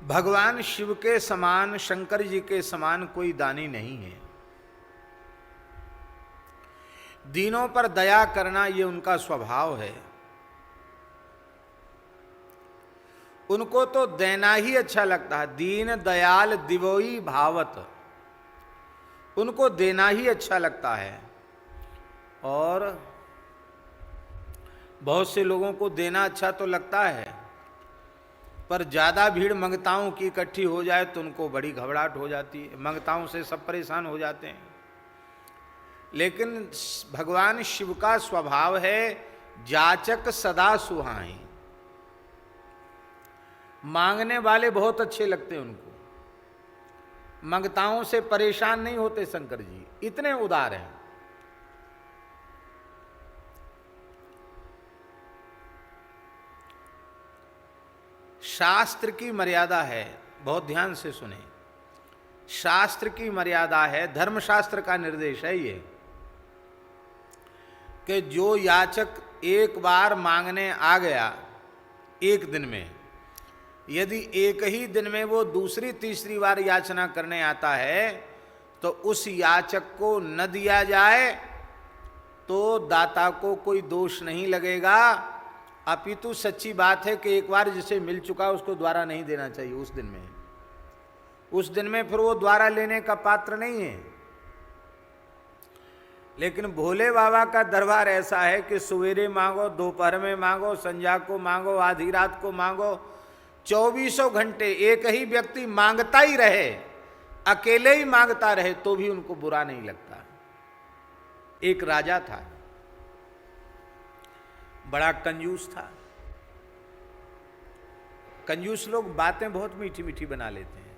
भगवान शिव के समान, शंकर जी के समान कोई दानी नहीं है। दीनों पर दया करना ये उनका स्वभाव है। उनको तो देना ही अच्छा लगता है। दीन दयाल दिवोई भावत, उनको देना ही अच्छा लगता है। और बहुत से लोगों को देना अच्छा तो लगता है, पर ज़्यादा भीड़ मंगताओं की इकट्ठी हो जाए तो उनको बड़ी घबराहट हो जाती है। मंगताओं से सब परेशान हो जाते हैं। लेकिन भगवान शिव का स्वभाव है जाचक सदा सुहाई। मांगने वाले बहुत अच्छे लगते हैं उनको। मंगताओं से परेशान नहीं होते शंकर जी, इतने उदार हैं। शास्त्र की मर्यादा है, बहुत ध्यान से सुने। शास्त्र की मर्यादा है, धर्मशास्त्र का निर्देश है ये, कि जो याचक एक बार मांगने आ गया एक दिन में, यदि एक ही दिन में वो दूसरी तीसरी बार याचना करने आता है तो उस याचक को न दिया जाए तो दाता को कोई दोष नहीं लगेगा। अपितु सच्ची बात है कि एक बार जिसे मिल चुका उसको द्वारा नहीं देना चाहिए उस दिन में। उस दिन में फिर वो द्वारा लेने का पात्र नहीं है। लेकिन भोले बाबा का दरबार ऐसा है कि सवेरे मांगो, दोपहर में मांगो, संध्या को मांगो, आधी रात को मांगो, 24 घंटे एक ही व्यक्ति मांगता ही रहे, अकेले ही मांगता रहे तो भी उनको बुरा नहीं लगता। एक राजा था, बड़ा कंजूस था। कंजूस लोग बातें बहुत मीठी मीठी बना लेते हैं।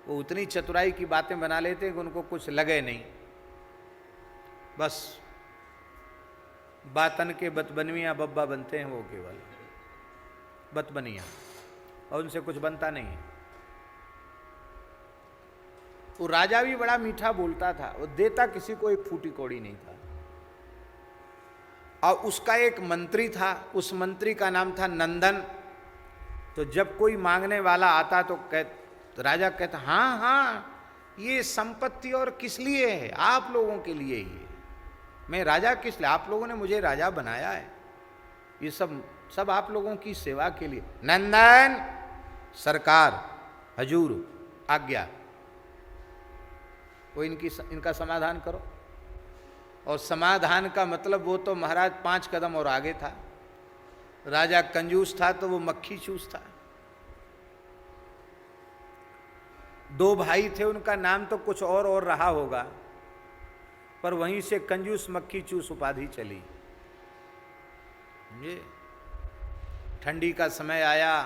वो उतनी चतुराई की बातें बना लेते हैं कि उनको कुछ लगे नहीं। बस बातन के बतबनिया बब्बा बनते हैं वो, केवल बतबनिया, और उनसे कुछ बनता नहीं है। वो राजा भी बड़ा मीठा बोलता था, वो देता किसी को एक फूटी कौड़ी नहीं था। और उसका एक मंत्री था, उस मंत्री का नाम था नंदन। तो जब कोई मांगने वाला आता तो राजा कहता, हाँ हाँ ये संपत्ति और किस लिए है? आप लोगों के लिए ही है। मैं राजा किस लिए? आप लोगों ने मुझे राजा बनाया है। ये सब आप लोगों की सेवा के लिए। नंदन, सरकार, हजूर, आज्ञा, वो इनका समाधान करो। और समाधान का मतलब वो तो महाराज 5 कदम और आगे था। राजा कंजूस था तो वो मक्खी चूस था। 2 भाई थे, उनका नाम तो कुछ और रहा होगा, पर वहीं से कंजूस मक्खी चूस उपाधि चली। ये ठंडी का समय आया,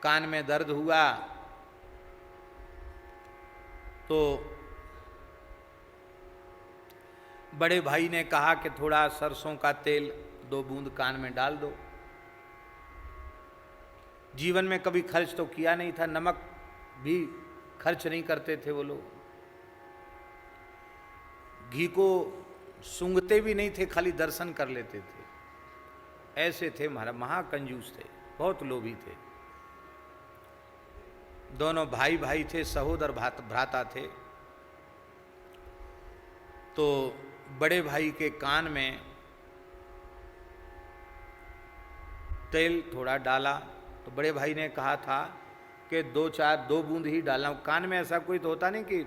कान में दर्द हुआ तो बड़े भाई ने कहा कि थोड़ा सरसों का तेल 2 बूंद कान में डाल दो। जीवन में कभी खर्च तो किया नहीं था, नमक भी खर्च नहीं करते थे वो लोग। घी को सूंघते भी नहीं थे, खाली दर्शन कर लेते थे। ऐसे थे महाराज, महाकंजूस थे, बहुत लोभी थे। दोनों भाई भाई थे, सहोदर भ्राता थे। तो बड़े भाई के कान में तेल थोड़ा डाला तो बड़े भाई ने कहा था कि 2 बूंद ही डालना। कान में ऐसा कोई तो होता नहीं कि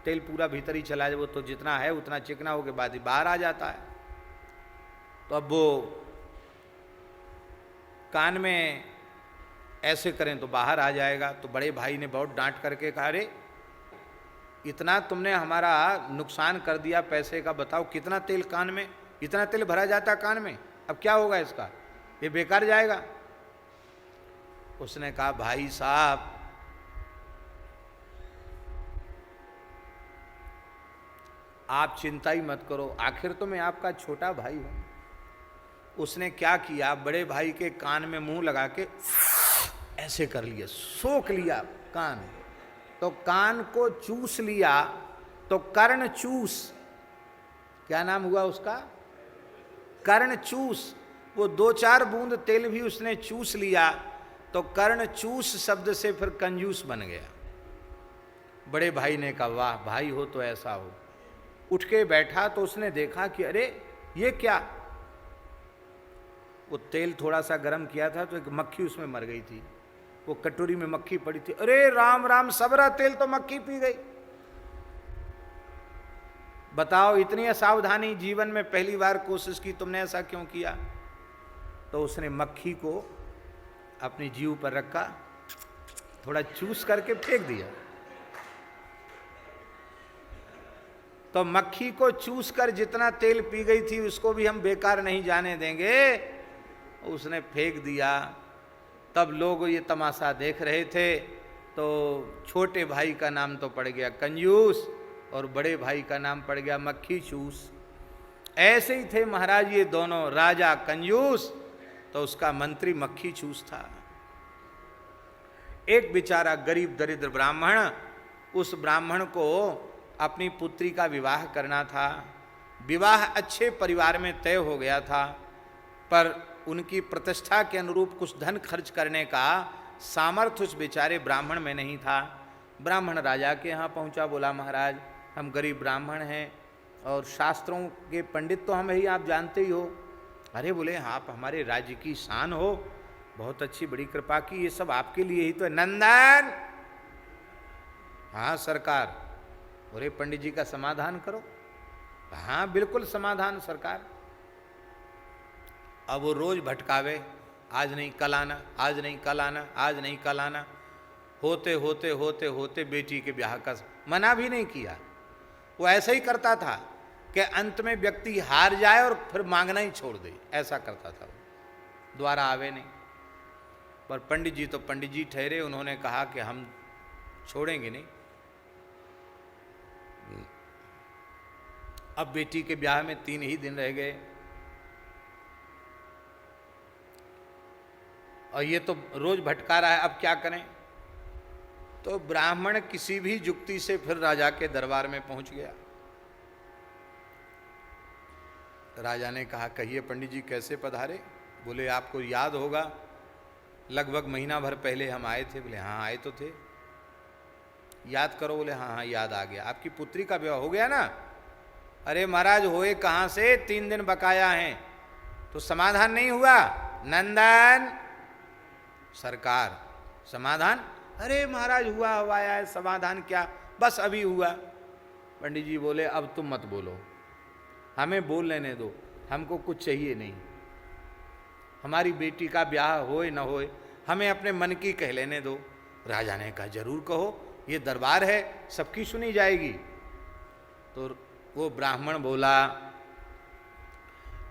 तेल पूरा भीतर ही चला जाए, वो तो जितना है उतना चिकना होके बाद ही बाहर आ जाता है। तो अब वो कान में ऐसे करें तो बाहर आ जाएगा। तो बड़े भाई ने बहुत डांट करके कहा, अरे इतना तुमने हमारा नुकसान कर दिया पैसे का, बताओ कितना तेल कान में, इतना तेल भरा जाता कान में, अब क्या होगा इसका? ये बेकार जाएगा। उसने कहा, भाई साहब आप चिंता ही मत करो, आखिर तो मैं आपका छोटा भाई हूं। उसने क्या किया, बड़े भाई के कान में मुंह लगा के ऐसे कर लिया, सोख लिया कान। तो कान को चूस लिया तो कर्ण चूस, क्या नाम हुआ उसका? कर्ण चूस। वो 2-4 बूंद तेल भी उसने चूस लिया। तो कर्ण चूस शब्द से फिर कंजूस बन गया। बड़े भाई ने कहा वाह भाई हो तो ऐसा हो। उठ के बैठा तो उसने देखा कि अरे ये क्या, वो तेल थोड़ा सा गर्म किया था तो एक मक्खी उसमें मर गई थी, वो कटोरी में मक्खी पड़ी थी। अरे राम राम, सबरा तेल तो मक्खी पी गई। बताओ इतनी असावधानी, जीवन में पहली बार कोशिश की, तुमने ऐसा क्यों किया? तो उसने मक्खी को अपनी जीभ पर रखा, थोड़ा चूस करके फेंक दिया। तो मक्खी को चूस कर जितना तेल पी गई थी उसको भी हम बेकार नहीं जाने देंगे, उसने फेंक दिया। तब लोग ये तमाशा देख रहे थे। तो छोटे भाई का नाम तो पड़ गया कंजूस और बड़े भाई का नाम पड़ गया मक्खी चूस। ऐसे ही थे महाराज ये दोनों, राजा कंजूस तो उसका मंत्री मक्खी चूस था। एक बेचारा गरीब दरिद्र ब्राह्मण, उस ब्राह्मण को अपनी पुत्री का विवाह करना था। विवाह अच्छे परिवार में तय हो गया था, पर उनकी प्रतिष्ठा के अनुरूप कुछ धन खर्च करने का सामर्थ्य उस बेचारे ब्राह्मण में नहीं था। ब्राह्मण राजा के यहाँ पहुँचा, बोला महाराज हम गरीब ब्राह्मण हैं और शास्त्रों के पंडित तो हम ही, आप जानते ही हो। अरे बोले आप हमारे राज्य की शान हो, बहुत अच्छी बड़ी कृपा की, ये सब आपके लिए ही तो है। नंदन, हाँ सरकार। बोले पंडित जी का समाधान करो। हाँ बिल्कुल समाधान सरकार। अब वो रोज भटकावे, आज नहीं कल आना, आज नहीं कल आना, आज नहीं कल आना। होते होते होते होते बेटी के ब्याह का मना भी नहीं किया। वो ऐसा ही करता था कि अंत में व्यक्ति हार जाए और फिर मांगना ही छोड़ दे, ऐसा करता था वो, द्वारा आवे नहीं। पर पंडित जी तो पंडित जी ठहरे, उन्होंने कहा कि हम छोड़ेंगे नहीं। अब बेटी के ब्याह में 3 ही दिन रह गए और ये तो रोज भटका रहा है, अब क्या करें? तो ब्राह्मण किसी भी जुक्ति से फिर राजा के दरबार में पहुंच गया। राजा ने कहा कहिए पंडित जी कैसे पधारे? बोले आपको याद होगा लगभग महीना भर पहले हम आए थे। बोले हाँ आए तो थे। याद करो। बोले हाँ हाँ याद आ गया। आपकी पुत्री का विवाह हो गया ना? अरे महाराज होए कहाँ से, 3 दिन बकाया हैं, तो समाधान नहीं हुआ। नंदन, सरकार समाधान? अरे महाराज हुआ हवाया है, समाधान क्या, बस अभी हुआ। पंडित जी बोले अब तुम मत बोलो, हमें बोल लेने दो, हमको कुछ चाहिए नहीं। हमारी बेटी का ब्याह होए न होए, हमें अपने मन की कह लेने दो। राजा ने कहा जरूर कहो, ये दरबार है, सबकी सुनी जाएगी। तो वो ब्राह्मण बोला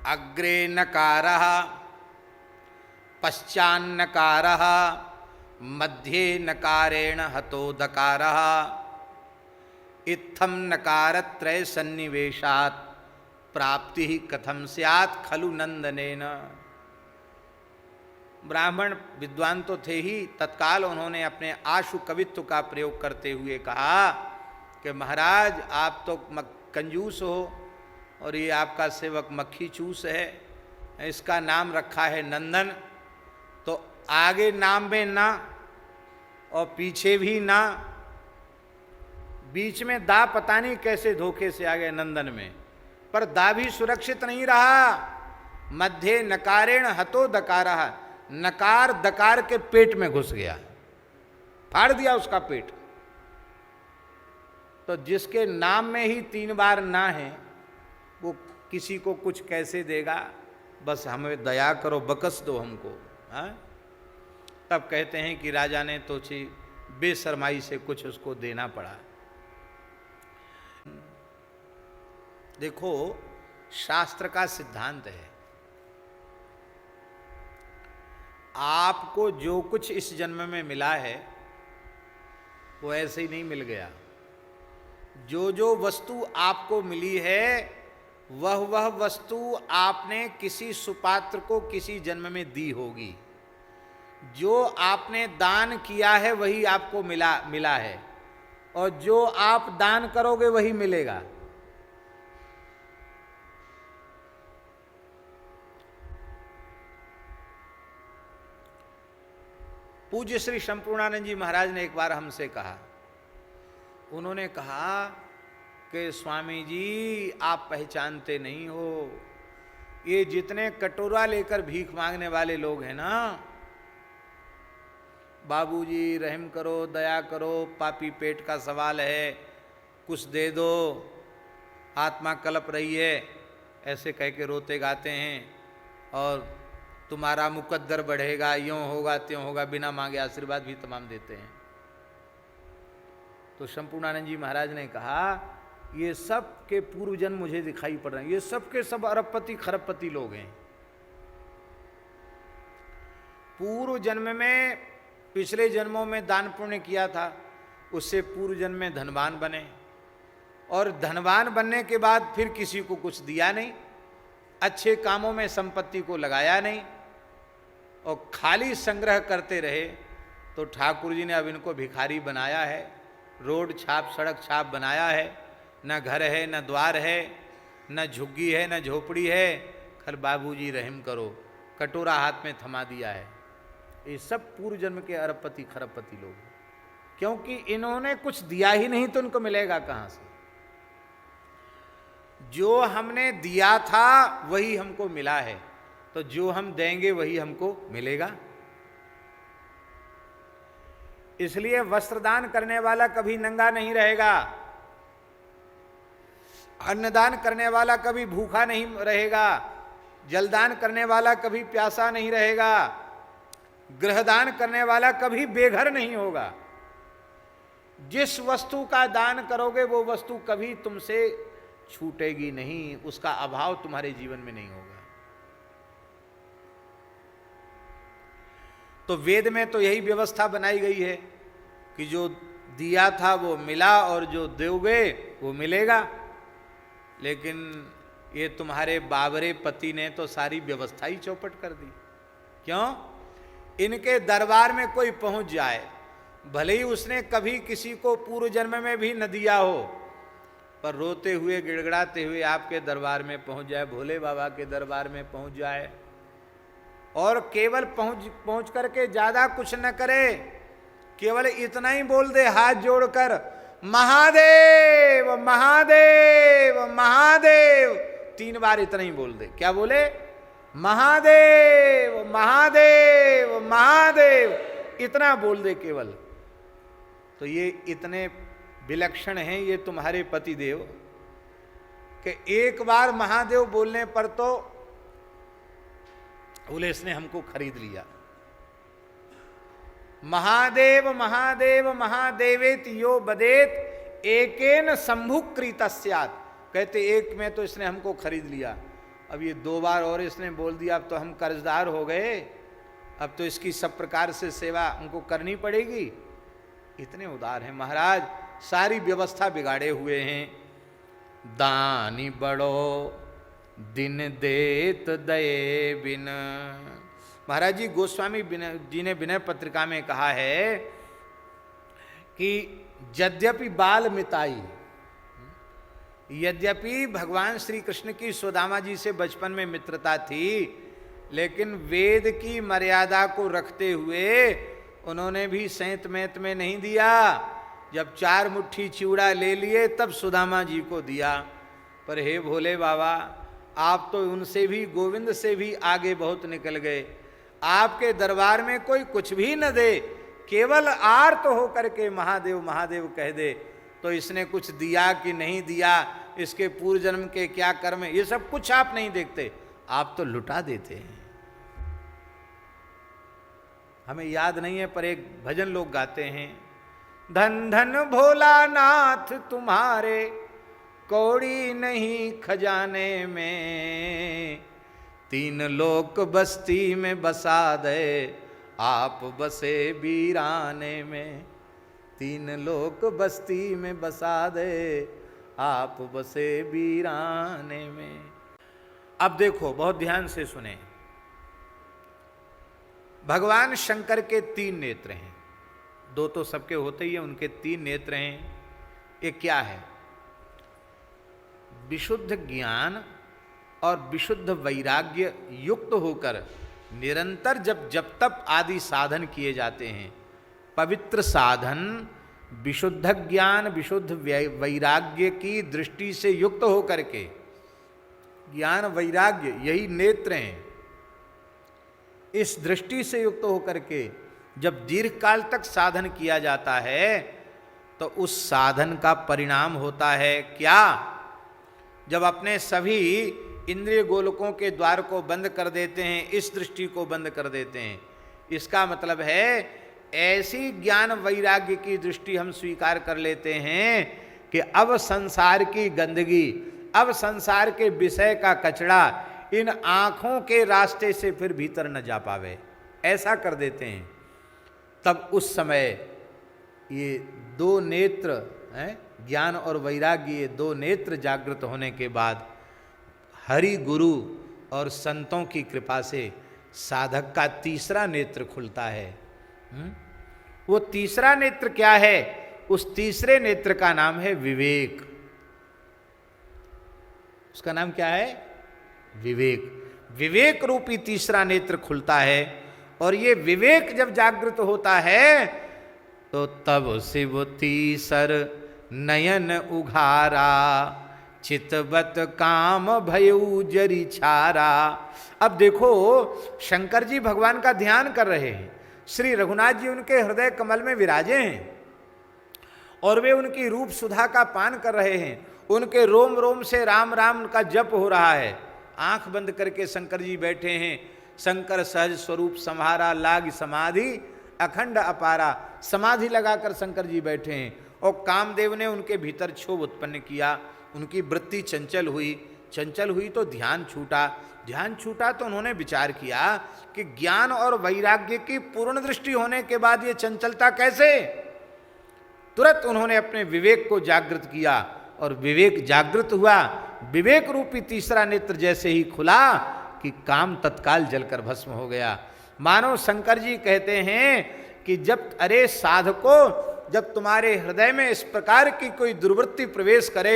अग्रे नकारः पश्चान्नकारः मध्ये नकारेण हतो दकारः इत्थम नकारत्रय सन्निवेशात् प्राप्ति ही कथम स्यात् खलु नंदनेन। ब्राह्मण विद्वान तो थे ही, तत्काल उन्होंने अपने आशु कवित्व का प्रयोग करते हुए कहा कि महाराज आप तो कंजूस हो और ये आपका सेवक मक्खी चूस है, इसका नाम रखा है नंदन, तो आगे नाम में ना और पीछे भी ना, बीच में दा पता नहीं कैसे धोखे से आ गए नंदन में, पर दा भी सुरक्षित नहीं रहा। मध्य नकारेण हतो दकारः, नकार दकार के पेट में घुस गया, फाड़ दिया उसका पेट। तो जिसके नाम में ही 3 बार ना है वो किसी को कुछ कैसे देगा? बस हमें दया करो, बकस दो हमको। हाँ, तब कहते हैं कि राजा ने तो बेशर्माई से कुछ उसको देना पड़ा। देखो शास्त्र का सिद्धांत है, आपको जो कुछ इस जन्म में मिला है वो ऐसे ही नहीं मिल गया। जो जो वस्तु आपको मिली है वह वस्तु आपने किसी सुपात्र को किसी जन्म में दी होगी। जो आपने दान किया है वही आपको मिला है, और जो आप दान करोगे वही मिलेगा। पूज्य श्री संपूर्णानंद जी महाराज ने एक बार हमसे कहा, उन्होंने कहा कि स्वामी जी आप पहचानते नहीं हो, ये जितने कटोरा लेकर भीख मांगने वाले लोग हैं ना, बाबूजी रहम करो, दया करो, पापी पेट का सवाल है, कुछ दे दो, आत्मा कलप रही है, ऐसे कह के रोते गाते हैं और तुम्हारा मुकद्दर बढ़ेगा, यूँ होगा त्यों होगा, बिना मांगे आशीर्वाद भी तमाम देते हैं। तो संपूर्णानंद जी महाराज ने कहा ये सब के पूर्व जन्म मुझे दिखाई पड़ रहे हैं, ये सब के सब अरबपति खरबपति लोग हैं। पूर्व जन्म में, पिछले जन्मों में दान पुण्य किया था, उससे पूर्व जन्म में धनवान बने, और धनवान बनने के बाद फिर किसी को कुछ दिया नहीं, अच्छे कामों में संपत्ति को लगाया नहीं और खाली संग्रह करते रहे। तो ठाकुर जी ने अब इनको भिखारी बनाया है, रोड छाप सड़क छाप बनाया है, न घर है न द्वार है, न झुग्गी है न झोपड़ी है, खल बाबूजी रहम करो, कटोरा हाथ में थमा दिया है। ये सब पूर्व जन्म के अरबपति खरबपति लोग, क्योंकि इन्होंने कुछ दिया ही नहीं तो उनको मिलेगा कहां से। जो हमने दिया था वही हमको मिला है, तो जो हम देंगे वही हमको मिलेगा। इसलिए वस्त्रदान करने वाला कभी नंगा नहीं रहेगा, अन्नदान करने वाला कभी भूखा नहीं रहेगा, जलदान करने वाला कभी प्यासा नहीं रहेगा, गृहदान करने वाला कभी बेघर नहीं होगा। जिस वस्तु का दान करोगे वो वस्तु कभी तुमसे छूटेगी नहीं, उसका अभाव तुम्हारे जीवन में नहीं होगा। तो वेद में तो यही व्यवस्था बनाई गई है कि जो दिया था वो मिला और जो दोगे वो मिलेगा। लेकिन ये तुम्हारे बाबरे पति ने तो सारी व्यवस्था ही चौपट कर दी। क्यों? इनके दरबार में कोई पहुंच जाए, भले ही उसने कभी किसी को पूर्व जन्म में भी न दिया हो, पर रोते हुए गिड़गिड़ाते हुए आपके दरबार में पहुंच जाए, भोले बाबा के दरबार में पहुंच जाए, और केवल पहुंच करके ज्यादा कुछ न करे, केवल इतना ही बोल दे हाथ जोड़कर, महादेव महादेव महादेव, 3 बार इतना ही बोल दे। क्या बोले? महादेव महादेव महादेव, इतना बोल दे केवल। तो ये इतने विलक्षण हैं ये तुम्हारे पतिदेव कि एक बार महादेव बोलने पर तो बोले इसने हमको खरीद लिया। महादेव महादेव महादेवेत यो बदेत एकेन संभुक्रीतस्यात्, कहते एक में तो इसने हमको खरीद लिया, अब ये 2 बार और इसने बोल दिया, अब तो हम कर्जदार हो गए, अब तो इसकी सब प्रकार से सेवा हमको करनी पड़ेगी। इतने उदार हैं महाराज, सारी व्यवस्था बिगाड़े हुए हैं। दानी बड़ो दिन देत दये बिन, महाराज जी गोस्वामी जी ने विनय पत्रिका में कहा है कि यद्यपि बाल मिताई, यद्यपि भगवान श्री कृष्ण की सुदामा जी से बचपन में मित्रता थी, लेकिन वेद की मर्यादा को रखते हुए उन्होंने भी सैंत मैत में नहीं दिया। जब 4 मुट्ठी चिवड़ा ले लिए तब सुदामा जी को दिया। पर हे भोले बाबा, आप तो उनसे भी, गोविंद से भी आगे बहुत निकल गए। आपके दरबार में कोई कुछ भी न दे, केवल आर्त हो करके महादेव महादेव कह दे, तो इसने कुछ दिया कि नहीं दिया, इसके पूर्व जन्म के क्या कर्म, ये सब कुछ आप नहीं देखते, आप तो लुटा देते हैं। हमें याद नहीं है पर एक भजन लोग गाते हैं, धन धन भोलानाथ तुम्हारे कौड़ी नहीं खजाने में, 3 लोक बस्ती में बसा दे आप बसे वीराने में, 3 लोक बस्ती में बसा दे आप बसे वीराने में। अब देखो, बहुत ध्यान से सुने, भगवान शंकर के 3 नेत्र हैं, 2 तो सबके होते ही हैं, उनके 3 नेत्र हैं। ये क्या है? विशुद्ध ज्ञान और विशुद्ध वैराग्य युक्त होकर निरंतर जब तप आदि साधन किए जाते हैं, पवित्र साधन, विशुद्ध ज्ञान, विशुद्ध वैराग्य की दृष्टि से युक्त होकर के, ज्ञान वैराग्य यही नेत्र हैं, इस दृष्टि से युक्त होकर के जब दीर्घ काल तक साधन किया जाता है तो उस साधन का परिणाम होता है क्या? जब अपने सभी इंद्रिय गोलकों के द्वार को बंद कर देते हैं, इस दृष्टि को बंद कर देते हैं, इसका मतलब है ऐसी ज्ञान वैराग्य की दृष्टि हम स्वीकार कर लेते हैं कि अब संसार की गंदगी, अब संसार के विषय का कचरा इन आँखों के रास्ते से फिर भीतर न जा पावे, ऐसा कर देते हैं। तब उस समय ये दो नेत्र हैं, ज्ञान और वैराग्य, ये दो नेत्र जागृत होने के बाद हरि गुरु और संतों की कृपा से साधक का तीसरा नेत्र खुलता है। वो तीसरा नेत्र क्या है? उस तीसरे नेत्र का नाम है विवेक। उसका नाम क्या है? विवेक। विवेक रूपी तीसरा नेत्र खुलता है और ये विवेक जब जागृत होता है तो तब शिव तीसर नयन उघारा, चितवत काम भयऊ जरी छारा। अब देखो शंकर जी भगवान का ध्यान कर रहे हैं, श्री रघुनाथ जी उनके हृदय कमल में विराजे हैं और वे उनकी रूप सुधा का पान कर रहे हैं, उनके रोम रोम से राम राम का जप हो रहा है। आंख बंद करके शंकर जी बैठे हैं, शंकर सहज स्वरूप संहारा, लाग समाधि अखंड अपारा, समाधि लगाकर शंकर जी बैठे हैं और कामदेव ने उनके भीतर क्षोभ उत्पन्न किया, उनकी वृत्ति चंचल हुई, चंचल हुई तो ध्यान छूटा, ध्यान छूटा तो उन्होंने विचार किया कि ज्ञान और वैराग्य की पूर्ण दृष्टि होने के बाद ये चंचलता कैसे? तुरंत उन्होंने अपने विवेक को जागृत किया और विवेक जागृत हुआ। विवेक रूपी तीसरा नेत्र जैसे ही खुला कि काम तत्काल जलकर भस्म हो गया। मानो शंकर जी कहते हैं कि जब अरे साधको, जब तुम्हारे हृदय में इस प्रकार की कोई दुर्वृत्ति प्रवेश करे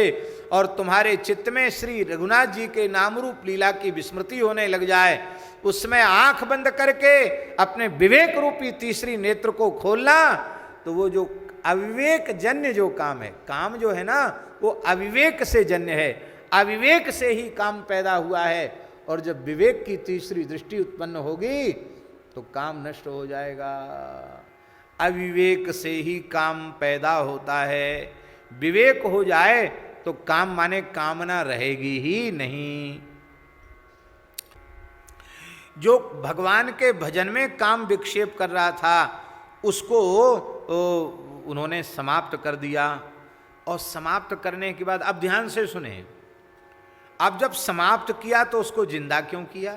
और तुम्हारे चित्त में श्री रघुनाथ जी के नाम रूप लीला की विस्मृति होने लग जाए, उसमें आंख बंद करके अपने विवेक रूपी तीसरी नेत्र को खोलना, तो वो जो अविवेक जन्य जो काम है, काम जो है ना वो अविवेक से जन्य है, अविवेक से ही काम पैदा हुआ है और जब विवेक की तीसरी दृष्टि उत्पन्न होगी तो काम नष्ट हो जाएगा। अविवेक से ही काम पैदा होता है, विवेक हो जाए तो काम माने कामना रहेगी ही नहीं। जो भगवान के भजन में काम विक्षेप कर रहा था उसको उन्होंने समाप्त कर दिया और समाप्त करने के बाद अब ध्यान से सुने, अब जब समाप्त किया तो उसको जिंदा क्यों किया?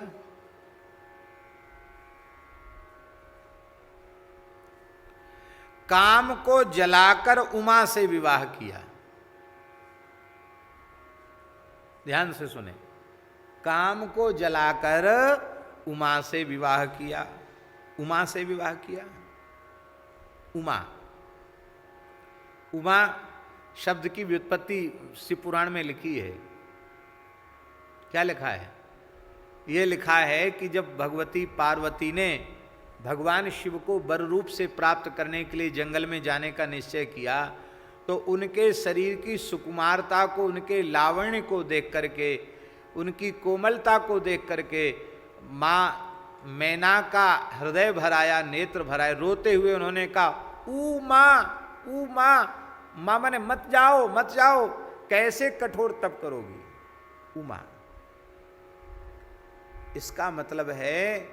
काम को जलाकर उमा से विवाह किया। ध्यान से सुने, काम को जलाकर उमा से विवाह किया। उमा से विवाह किया। उमा, उमा शब्द की व्युत्पत्ति शिव पुराण में लिखी है। क्या लिखा है? ये लिखा है कि जब भगवती पार्वती ने भगवान शिव को वर रूप से प्राप्त करने के लिए जंगल में जाने का निश्चय किया तो उनके शरीर की सुकुमारता को, उनके लावण्य को देख करके, उनकी कोमलता को देख करके माँ मैना का हृदय भराया, नेत्र भराए, रोते हुए उन्होंने कहा ऊ माँ, माँ माने मत जाओ मत जाओ, कैसे कठोर तप करोगी उमा। इसका मतलब है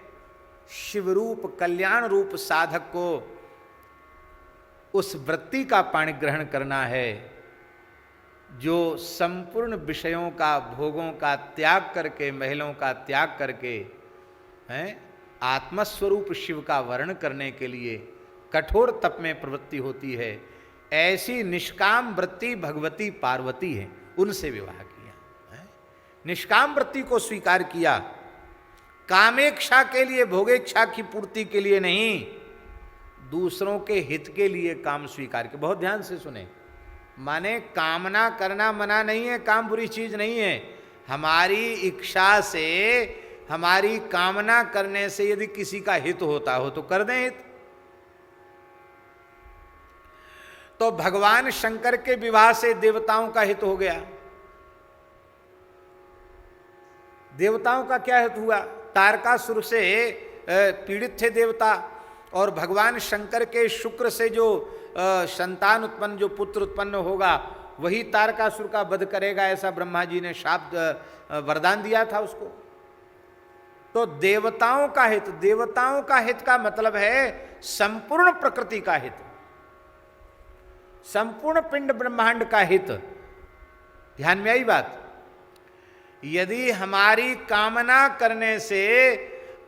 शिवरूप कल्याण रूप साधक को उस वृत्ति का पाणी ग्रहण करना है जो संपूर्ण विषयों का, भोगों का त्याग करके, महलों का त्याग करके हैं आत्मस्वरूप शिव का वर्ण करने के लिए कठोर तप में प्रवृत्ति होती है। ऐसी निष्काम वृत्ति भगवती पार्वती है, उनसे विवाह किया। निष्काम वृत्ति को स्वीकार किया, कामेक्षा के लिए, भोगेक्षा की पूर्ति के लिए नहीं, दूसरों के हित के लिए काम स्वीकार किया। बहुत ध्यान से सुने, माने कामना करना मना नहीं है, काम बुरी चीज नहीं है। हमारी इच्छा से हमारी कामना करने से यदि किसी का हित होता हो तो कर दें हित। तो भगवान शंकर के विवाह से देवताओं का हित हो गया। देवताओं का क्या हित हुआ? तारकासुर से पीड़ित थे देवता, और भगवान शंकर के शुक्र से जो संतान उत्पन्न, जो पुत्र उत्पन्न होगा, वही तारकासुर का वध करेगा, ऐसा ब्रह्मा जी ने शाप वरदान दिया था उसको। तो देवताओं का हित, देवताओं का हित का मतलब है संपूर्ण प्रकृति का हित, संपूर्ण पिंड ब्रह्मांड का हित। ध्यान में आई बात? यदि हमारी कामना करने से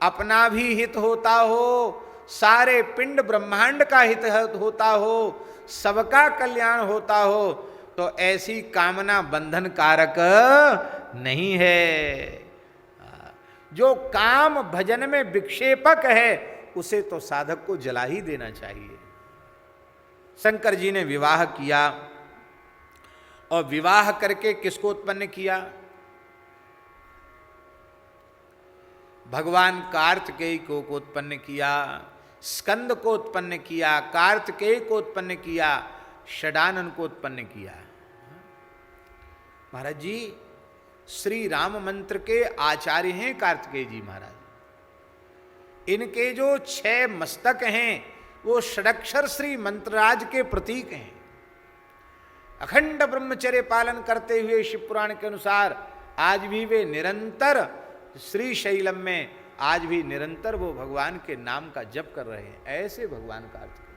अपना भी हित होता हो, सारे पिंड ब्रह्मांड का हित होता हो, सबका कल्याण होता हो, तो ऐसी कामना बंधन कारक नहीं है। जो काम भजन में विक्षेपक है उसे तो साधक को जला ही देना चाहिए। शंकर जी ने विवाह किया, और विवाह करके किसको उत्पन्न किया? भगवान कार्तिकेय को उत्पन्न किया, स्कंद को उत्पन्न किया, कार्तिकेय को उत्पन्न किया, षडानन को उत्पन्न किया। महाराज जी श्री राम मंत्र के आचार्य हैं कार्तिकेय जी महाराज। इनके जो 6 मस्तक हैं वो षडक्षर श्री मंत्रराज के प्रतीक हैं। अखंड ब्रह्मचर्य पालन करते हुए शिव पुराण के अनुसार आज भी वे निरंतर श्री शैलम में, आज भी निरंतर वो भगवान के नाम का जप कर रहे हैं। ऐसे भगवान कार्तिकेय।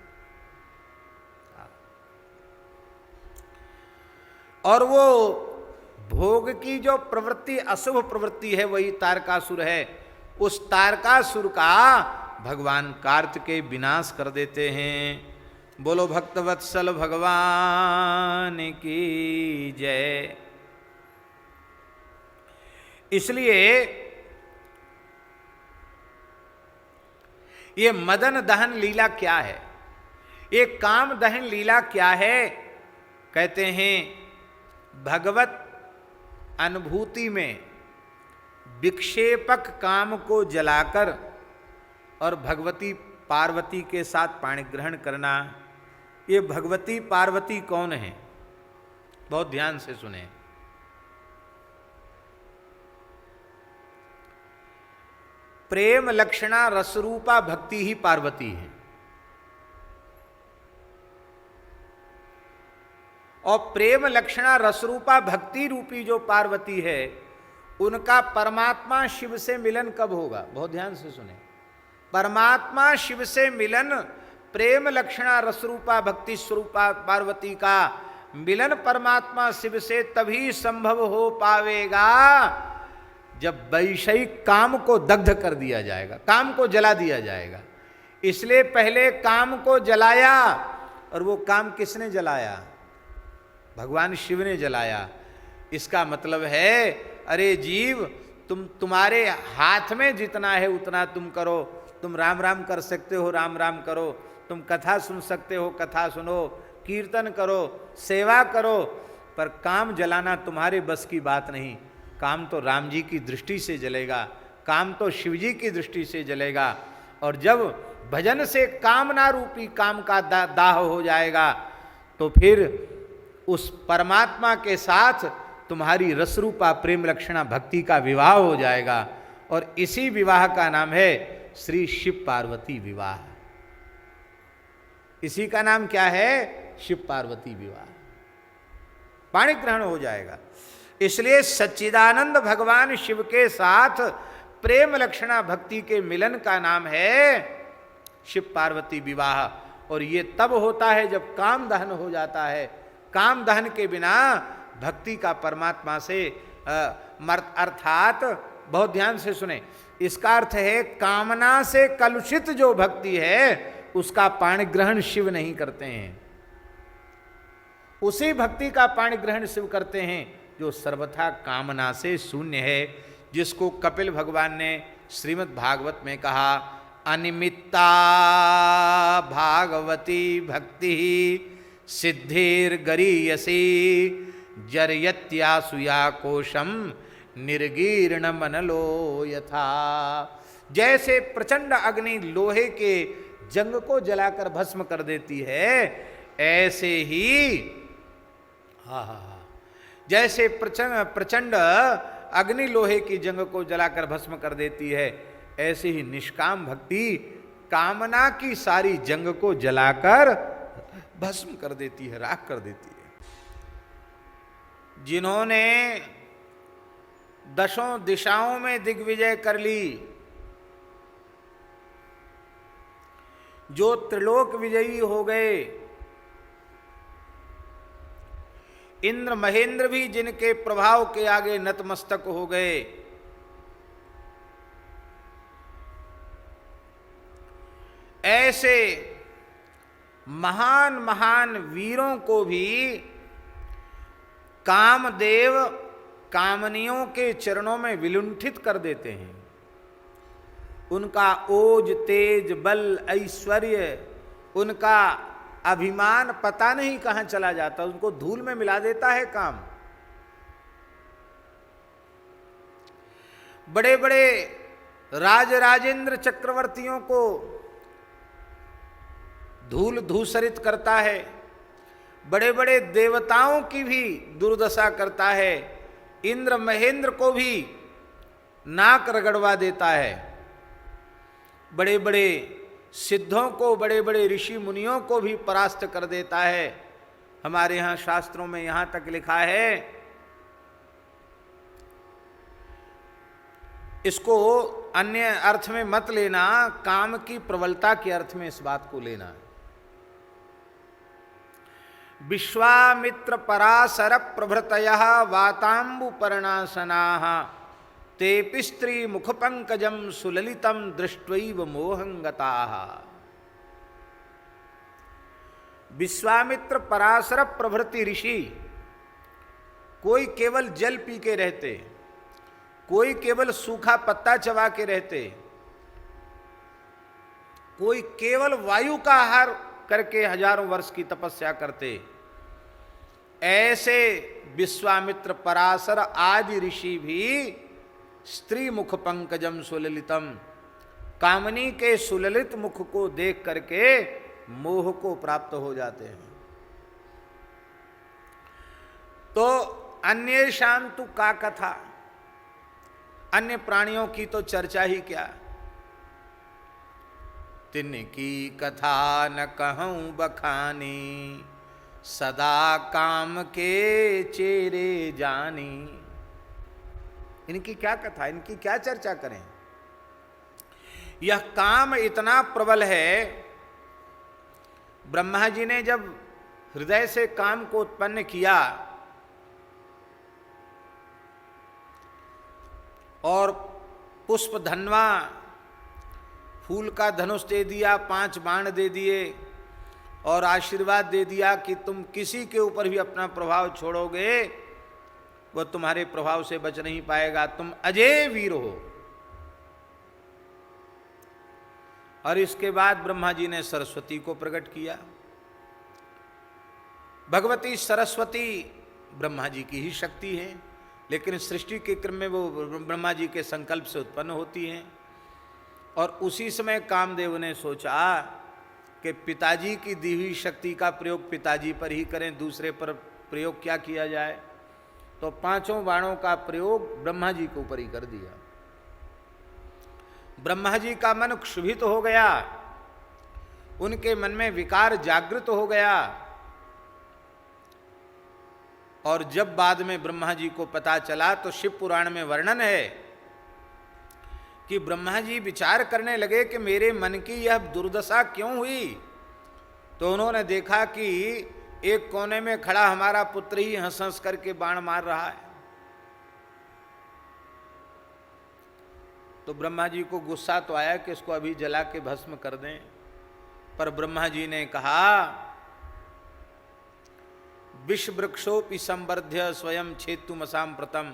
और वो भोग की जो प्रवृत्ति, अशुभ प्रवृत्ति है, वही तारकासुर है। उस तारकासुर का भगवान कार्तिकेय विनाश कर देते हैं। बोलो भक्तवत्सल भगवान की जय। इसलिए ये मदन दहन लीला क्या है, ये काम दहन लीला क्या है? कहते हैं भगवत अनुभूति में विक्षेपक काम को जलाकर और भगवती पार्वती के साथ पाणी ग्रहण करना। ये भगवती पार्वती कौन है? बहुत ध्यान से सुने। प्रेम लक्षणा रसरूपा भक्ति ही पार्वती है। और प्रेम लक्षणा रसरूपा भक्ति रूपी जो पार्वती है, उनका परमात्मा शिव से मिलन कब होगा? बहुत ध्यान से सुने। परमात्मा शिव से मिलन, प्रेम लक्षणा रसरूपा भक्ति स्वरूपा पार्वती का मिलन परमात्मा शिव से तभी संभव हो पावेगा जब वैषयिक काम को दग्ध कर दिया जाएगा, काम को जला दिया जाएगा। इसलिए पहले काम को जलाया, और वो काम किसने जलाया? भगवान शिव ने जलाया। इसका मतलब है अरे जीव, तुम्हारे हाथ में जितना है उतना तुम करो। तुम राम राम कर सकते हो, राम राम करो। तुम कथा सुन सकते हो, कथा सुनो। कीर्तन करो, सेवा करो, पर काम जलाना तुम्हारे बस की बात नहीं। काम तो राम जी की दृष्टि से जलेगा, काम तो शिव जी की दृष्टि से जलेगा। और जब भजन से कामना रूपी काम का दाह हो जाएगा, तो फिर उस परमात्मा के साथ तुम्हारी रसरूपा प्रेम लक्षणा भक्ति का विवाह हो जाएगा। और इसी विवाह का नाम है श्री शिव पार्वती विवाह। इसी का नाम क्या है? शिव पार्वती विवाह। पाणी ग्रहण हो जाएगा। इसलिए सच्चिदानंद भगवान शिव के साथ प्रेम लक्षणा भक्ति के मिलन का नाम है शिव पार्वती विवाह। और ये तब होता है जब काम दहन हो जाता है। काम दहन के बिना भक्ति का परमात्मा से अर्थात, बहुत ध्यान से सुने, इसका अर्थ है कामना से कलुषित जो भक्ति है उसका पाणी ग्रहण शिव नहीं करते हैं। उसी भक्ति का पाणी ग्रहण शिव करते हैं जो सर्वथा कामना से शून्य है, जिसको कपिल भगवान ने श्रीमद् भागवत में कहा, अनिमित्ता भागवती भक्ति सिद्धिर्गरीयसी जरयत्यासुया कोशम निर्गीर्ण मनलो यथा। जैसे प्रचंड अग्नि लोहे के जंग को जलाकर भस्म कर देती है, ऐसे ही जैसे प्रचंड अग्नि लोहे की जंग को जलाकर भस्म कर देती है, ऐसे ही निष्काम भक्ति कामना की सारी जंग को जलाकर भस्म कर देती है, राख कर देती है। जिन्होंने दशों दिशाओं में दिग्विजय कर ली, जो त्रिलोक विजयी हो गए, इंद्र महेंद्र भी जिनके प्रभाव के आगे नतमस्तक हो गए, ऐसे महान महान वीरों को भी कामदेव कामनियों के चरणों में विलुंठित कर देते हैं। उनका ओज तेज बल ऐश्वर्य, उनका अभिमान पता नहीं कहां चला जाता, उनको धूल में मिला देता है काम। बड़े बड़े राजराजेंद्र चक्रवर्तियों को धूल धूसरित करता है, बड़े बड़े देवताओं की भी दुर्दशा करता है, इंद्र महेंद्र को भी नाक रगड़वा देता है, बड़े बड़े सिद्धों को, बड़े बड़े ऋषि मुनियों को भी परास्त कर देता है। हमारे यहाँ शास्त्रों में यहाँ तक लिखा है, इसको अन्य अर्थ में मत लेना, काम की प्रबलता के अर्थ में इस बात को लेना। विश्वामित्र पराशर प्रभृतयः वातांबु पर्णासनाः तेपि स्त्री मुख पंकजम सुललितम दृष्ट्वैव मोहंगताः। विश्वामित्र पराशर प्रभृति ऋषि कोई केवल जल पी के रहते, कोई केवल सूखा पत्ता चबा के रहते, कोई केवल वायु का आहार करके हजारों वर्ष की तपस्या करते। ऐसे विश्वामित्र पराशर आदि ऋषि भी स्त्री मुख पंकजम सुललितम, कामनी के सुललित मुख को देख करके मोह को प्राप्त हो जाते हैं। तो अन्य शाम तु का कथा, अन्य प्राणियों की तो चर्चा ही क्या, तिनकी कथा न कहूं बखानी, सदा काम के चेरे जानी। इनकी क्या कथा, इनकी क्या चर्चा करें। यह काम इतना प्रबल है, ब्रह्मा जी ने जब हृदय से काम को उत्पन्न किया और पुष्प धनवा फूल का धनुष दे दिया, 5 बाण दे दिए और आशीर्वाद दे दिया कि तुम किसी के ऊपर भी अपना प्रभाव छोड़ोगे वह तुम्हारे प्रभाव से बच नहीं पाएगा, तुम अजय वीर हो। और इसके बाद ब्रह्मा जी ने सरस्वती को प्रकट किया। भगवती सरस्वती ब्रह्मा जी की ही शक्ति है, लेकिन सृष्टि के क्रम में वो ब्रह्मा जी के संकल्प से उत्पन्न होती हैं। और उसी समय कामदेव ने सोचा कि पिताजी की दी हुई शक्ति का प्रयोग पिताजी पर ही करें, दूसरे पर प्रयोग क्या किया जाए। तो 5 बाणों का प्रयोग ब्रह्मा जी के ऊपर ही कर दिया। ब्रह्मा जी का मन क्षुभित हो गया, उनके मन में विकार जागृत हो गया। और जब बाद में ब्रह्मा जी को पता चला तो शिव पुराण में वर्णन है कि ब्रह्मा जी विचार करने लगे कि मेरे मन की यह दुर्दशा क्यों हुई। तो उन्होंने देखा कि एक कोने में खड़ा हमारा पुत्र ही हंस हंस करके बाण मार रहा है। तो ब्रह्मा जी को गुस्सा तो आया कि इसको अभी जला के भस्म कर दें, पर ब्रह्मा जी ने कहा विष वृक्षोपि संवर्ध्य स्वयं छेतुमसाम प्रतम।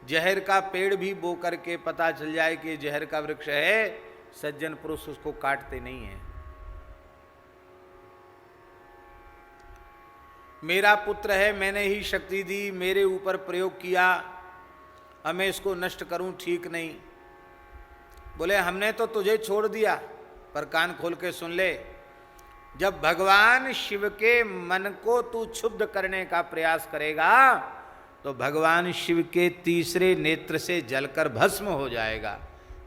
जहर का पेड़ भी बो करके पता चल जाए कि जहर का वृक्ष है, सज्जन पुरुष उसको काटते नहीं है। मेरा पुत्र है, मैंने ही शक्ति दी, मेरे ऊपर प्रयोग किया, अब मैं इसको नष्ट करूं ठीक नहीं। बोले हमने तो तुझे छोड़ दिया, पर कान खोल के सुन ले, जब भगवान शिव के मन को तू क्षुब्ध करने का प्रयास करेगा तो भगवान शिव के तीसरे नेत्र से जलकर भस्म हो जाएगा।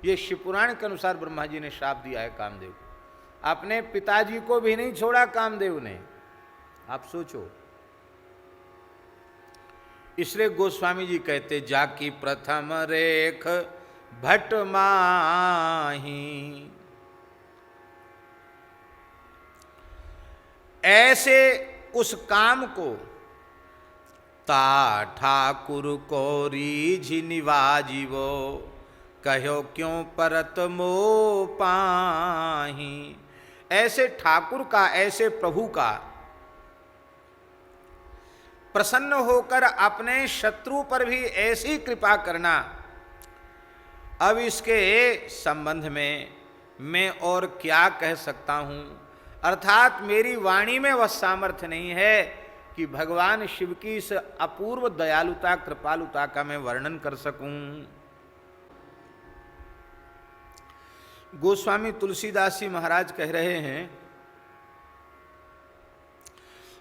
ये शिवपुराण के अनुसार ब्रह्मा जी ने श्राप दिया है कामदेव को। अपने पिताजी को भी नहीं छोड़ा कामदेव ने, आप सोचो। इसलिए गोस्वामी जी कहते, जाकी प्रथम रेख भट्ट माही, ऐसे उस काम को ता ठाकुर को रीझ निवाजिवो, कहो क्यों परत मो पाही। ऐसे ठाकुर का, ऐसे प्रभु का प्रसन्न होकर अपने शत्रु पर भी ऐसी कृपा करना, अब इसके संबंध में मैं और क्या कह सकता हूं। अर्थात मेरी वाणी में वह सामर्थ्य नहीं है कि भगवान शिव की इस अपूर्व दयालुता, कृपालुता का मैं वर्णन कर सकूं। गोस्वामी तुलसीदास जी महाराज कह रहे हैं,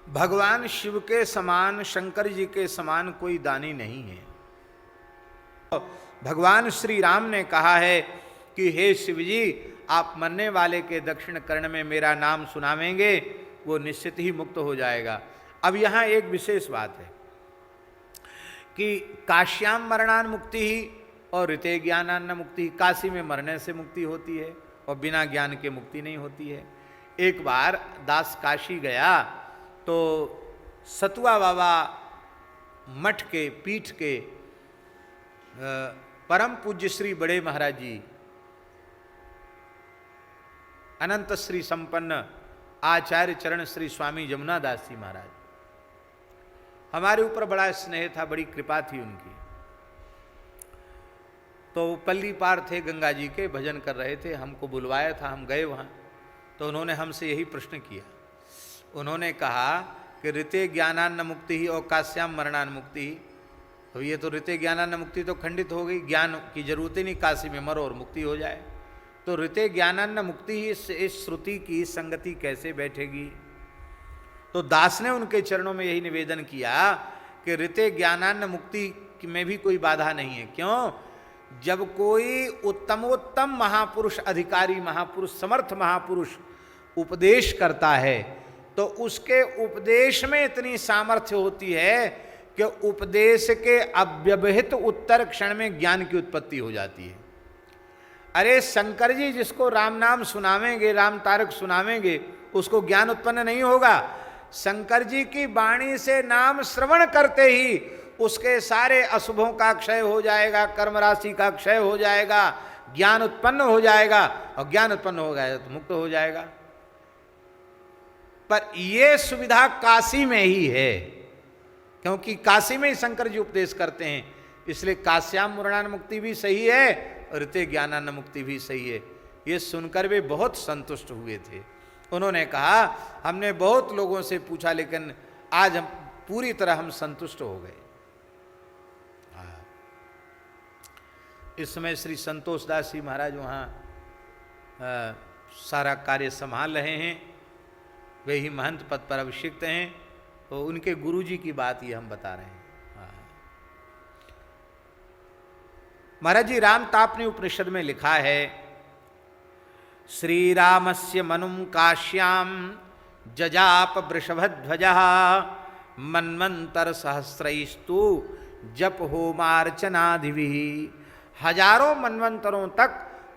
भगवान शिव के समान, शंकर जी के समान कोई दानी नहीं है। भगवान श्री राम ने कहा है कि हे शिव जी, आप मरने वाले के दक्षिण कर्ण में मेरा नाम सुनावेंगे, वो निश्चित ही मुक्त हो जाएगा। अब यहाँ एक विशेष बात है कि काश्याम मरणान मुक्ति ही और ऋते ज्ञानान्न मुक्ति। काशी में मरने से मुक्ति होती है और बिना ज्ञान के मुक्ति नहीं होती है। एक बार दास काशी गया तो सतुआ बाबा मठ के पीठ के परम पूज्य श्री बड़े महाराज जी, अनंत श्री संपन्न आचार्य चरण श्री स्वामी जमुना दास जी महाराज, हमारे ऊपर बड़ा स्नेह था, बड़ी कृपा थी उनकी। तो पल्ली पार थे, गंगा जी के भजन कर रहे थे, हमको बुलवाया था, हम गए वहाँ। तो उन्होंने हमसे यही प्रश्न किया। उन्होंने कहा कि ऋते ज्ञानान्न मुक्ति ही और काश्याम मरणान मुक्ति ही। तो ये तो ऋते ज्ञानान्न मुक्ति तो खंडित हो गई, ज्ञान की जरूरत ही नहीं, काशी में मरो और मुक्ति हो जाए। तो ऋते ज्ञानान्न मुक्ति ही इस श्रुति की संगति कैसे बैठेगी। तो दास ने उनके चरणों में यही निवेदन किया कि ऋते ज्ञानान्न मुक्ति में भी कोई बाधा नहीं है। क्यों? जब कोई उत्तमोत्तम महापुरुष, अधिकारी महापुरुष, समर्थ महापुरुष उपदेश करता है तो उसके उपदेश में इतनी सामर्थ्य होती है कि उपदेश के अव्यवहित उत्तर क्षण में ज्ञान की उत्पत्ति हो जाती है। अरे शंकर जी जिसको राम नाम सुनावेंगे, राम तारक सुनावेंगे, उसको ज्ञान उत्पन्न नहीं होगा। शंकर जी की वाणी से नाम श्रवण करते ही उसके सारे अशुभों का क्षय हो जाएगा, कर्म राशि का क्षय हो जाएगा, ज्ञान उत्पन्न हो जाएगा, और ज्ञान उत्पन्न हो गया तो मुक्त हो जाएगा। पर यह सुविधा काशी में ही है, क्योंकि काशी में ही शंकर जी उपदेश करते हैं। इसलिए काश्याम मरणान मुक्ति भी सही है और ऋते ज्ञानान्न मुक्ति भी सही है। ये सुनकर वे बहुत संतुष्ट हुए थे। उन्होंने कहा हमने बहुत लोगों से पूछा, लेकिन आज हम पूरी तरह हम संतुष्ट हो गए। इस समय श्री संतोष दास जी महाराज वहाँ सारा कार्य संभाल रहे हैं, वे ही महंत पद पर अभिषिक्त हैं। तो उनके गुरु जी की बात ये हम बता रहे हैं। महाराज जी रामतापनी उपनिषद में लिखा है, श्री रामस्य मनुम काश्याम जजाप वृषभध्वजः मन्वंतर सहस्रैस्तु जप होमार्चनादिभिः। हजारों मनवंतरों तक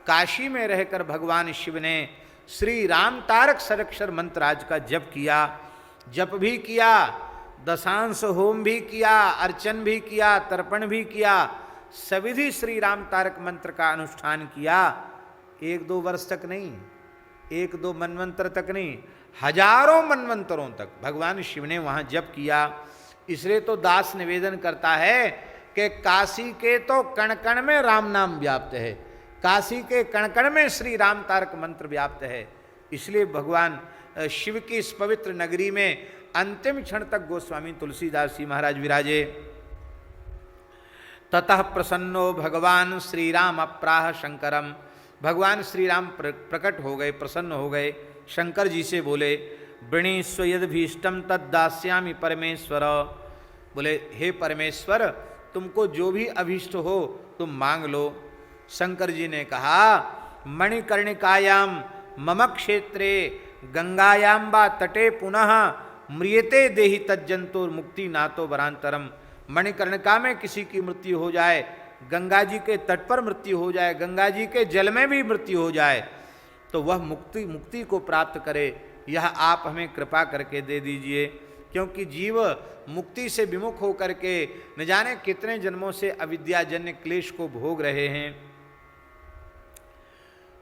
काशी में रहकर भगवान शिव ने श्री राम तारक सरक्षर मंत्र आज का जप किया, जप भी किया, दशांश होम भी किया, अर्चन भी किया, तर्पण भी किया, सविधि श्री राम तारक मंत्र का अनुष्ठान किया। 1-2 वर्ष तक नहीं, 1-2 मनवंतर तक नहीं, हजारों मनवंतरों तक भगवान शिव ने वहाँ जप किया। इसलिए तो दास निवेदन करता है कि काशी के तो कण कण में राम नाम व्याप्त है, काशी के कण कण में श्री राम तारक मंत्र व्याप्त है। इसलिए भगवान शिव की इस पवित्र नगरी में अंतिम क्षण तक गोस्वामी तुलसीदास जी महाराज विराजे। ततः प्रसन्नो भगवान श्री राम अप्राह शंकरम। भगवान श्री राम प्रकट हो गए, प्रसन्न हो गए, शंकर जी से बोले वृणीस्व यदभीष्टम तद्दास्यामि परमेश्वर। बोले हे परमेश्वर, तुमको जो भी अभीष्ट हो तुम मांग लो। शंकर जी ने कहा मणिकर्णिकायाम मम क्षेत्रे गंगायाम वा तटे पुनः म्रियते देहि तज्जंतुर मुक्ति नातो वरांतरम। मणिकर्णिका में किसी की मृत्यु हो जाए, गंगा जी के तट पर मृत्यु हो जाए, गंगा जी के जल में भी मृत्यु हो जाए, तो वह मुक्ति को प्राप्त करे, यह आप हमें कृपा करके दे दीजिए। क्योंकि जीव मुक्ति से विमुख होकर के न जाने कितने जन्मों से अविद्याजन्य क्लेश को भोग रहे हैं।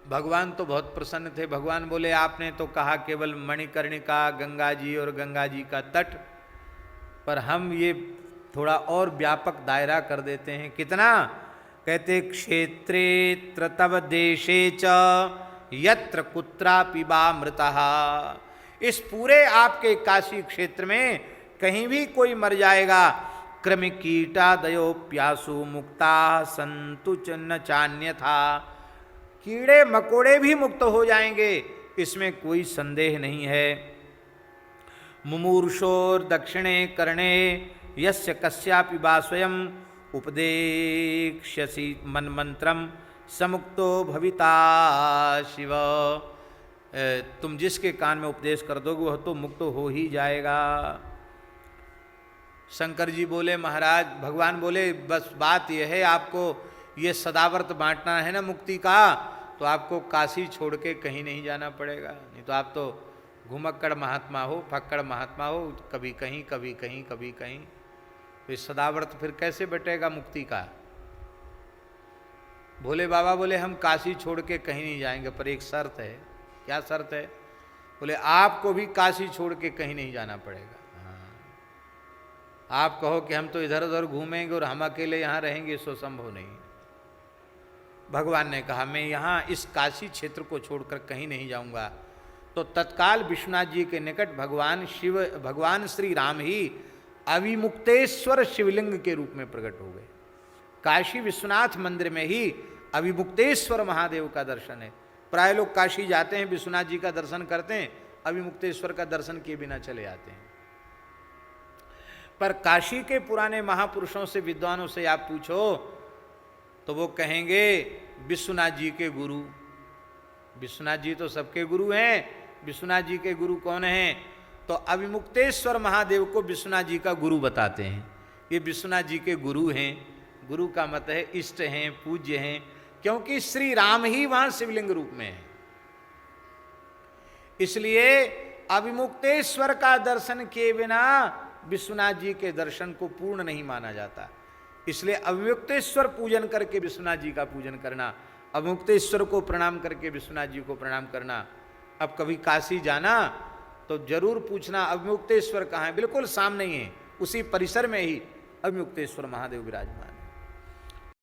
भगवान तो बहुत प्रसन्न थे। भगवान बोले आपने तो कहा केवल मणिकर्णिका, गंगा जी और गंगा जी का तट, पर हम ये थोड़ा और व्यापक दायरा कर देते हैं। कितना? कहते क्षेत्रे तव देशे च यत्र कुत्रापि वा मृतः। इस पूरे आपके काशी क्षेत्र में कहीं भी कोई मर जाएगा, कृमि कीटादयो प्यासु मुक्ता संतु च न चान्यथा। कीड़े मकोड़े भी मुक्त हो जाएंगे, इसमें कोई संदेह नहीं है। मुमूर्षोर दक्षिणे कर्णे यस्य कस्यापि वा स्वयं उपदेक्ष्यसि मन्मंत्रम समुक्तो भविता शिव। तुम जिसके कान में उपदेश कर दोगे वह तो मुक्त हो ही जाएगा। शंकर जी बोले महाराज, भगवान बोले बस बात यह है, आपको ये सदाव्रत बांटना है ना मुक्ति का, तो आपको काशी छोड़ के कहीं नहीं जाना पड़ेगा। नहीं तो आप तो घुमक्कड़ महात्मा हो, फक्कड़ महात्मा हो, कभी कहीं कभी कहीं कभी कहीं, तो इस सदाव्रत फिर कैसे बटेगा मुक्ति का। भोले बाबा बोले हम काशी छोड़ के कहीं नहीं जाएंगे, पर एक शर्त है। क्या शर्त है? बोले आपको भी काशी छोड़ के कहीं नहीं जाना पड़ेगा। आप कहो कि हम तो इधर उधर घूमेंगे और हम अकेले यहाँ रहेंगे, सो संभव नहीं। भगवान ने कहा मैं यहाँ इस काशी क्षेत्र को छोड़कर कहीं नहीं जाऊँगा। तो तत्काल विश्वनाथ जी के निकट भगवान श्री राम ही अविमुक्तेश्वर शिवलिंग के रूप में प्रकट हो गए। काशी विश्वनाथ मंदिर में ही अविमुक्तेश्वर महादेव का दर्शन है। प्राय लोग काशी जाते हैं, विश्वनाथ जी का दर्शन करते हैं, अविमुक्तेश्वर का दर्शन किए बिना चले आते हैं। पर काशी के पुराने महापुरुषों से, विद्वानों से आप पूछो तो वो कहेंगे विश्वनाथ जी के गुरु। विश्वनाथ जी तो सबके गुरु हैं। विश्वनाथ जी के गुरु कौन हैं? तो अविमुक्तेश्वर महादेव को विश्वनाथ जी का गुरु बताते हैं। ये विश्वनाथ जी के गुरु हैं। गुरु का मत है इष्ट हैं, पूज्य हैं, क्योंकि श्री राम ही वहां शिवलिंग रूप में है। इसलिए अविमुक्तेश्वर का दर्शन किए बिना विश्वनाथ जी के दर्शन को पूर्ण नहीं माना जाता। इसलिए अविमुक्तेश्वर पूजन करके विश्वनाथ जी का पूजन करना, अविमुक्तेश्वर को प्रणाम करके विश्वनाथ जी को प्रणाम करना। अब कभी काशी जाना तो जरूर पूछना अविमुक्तेश्वर कहाँ है। बिल्कुल सामने ही है, उसी परिसर में ही अविमुक्तेश्वर महादेव विराजमान है।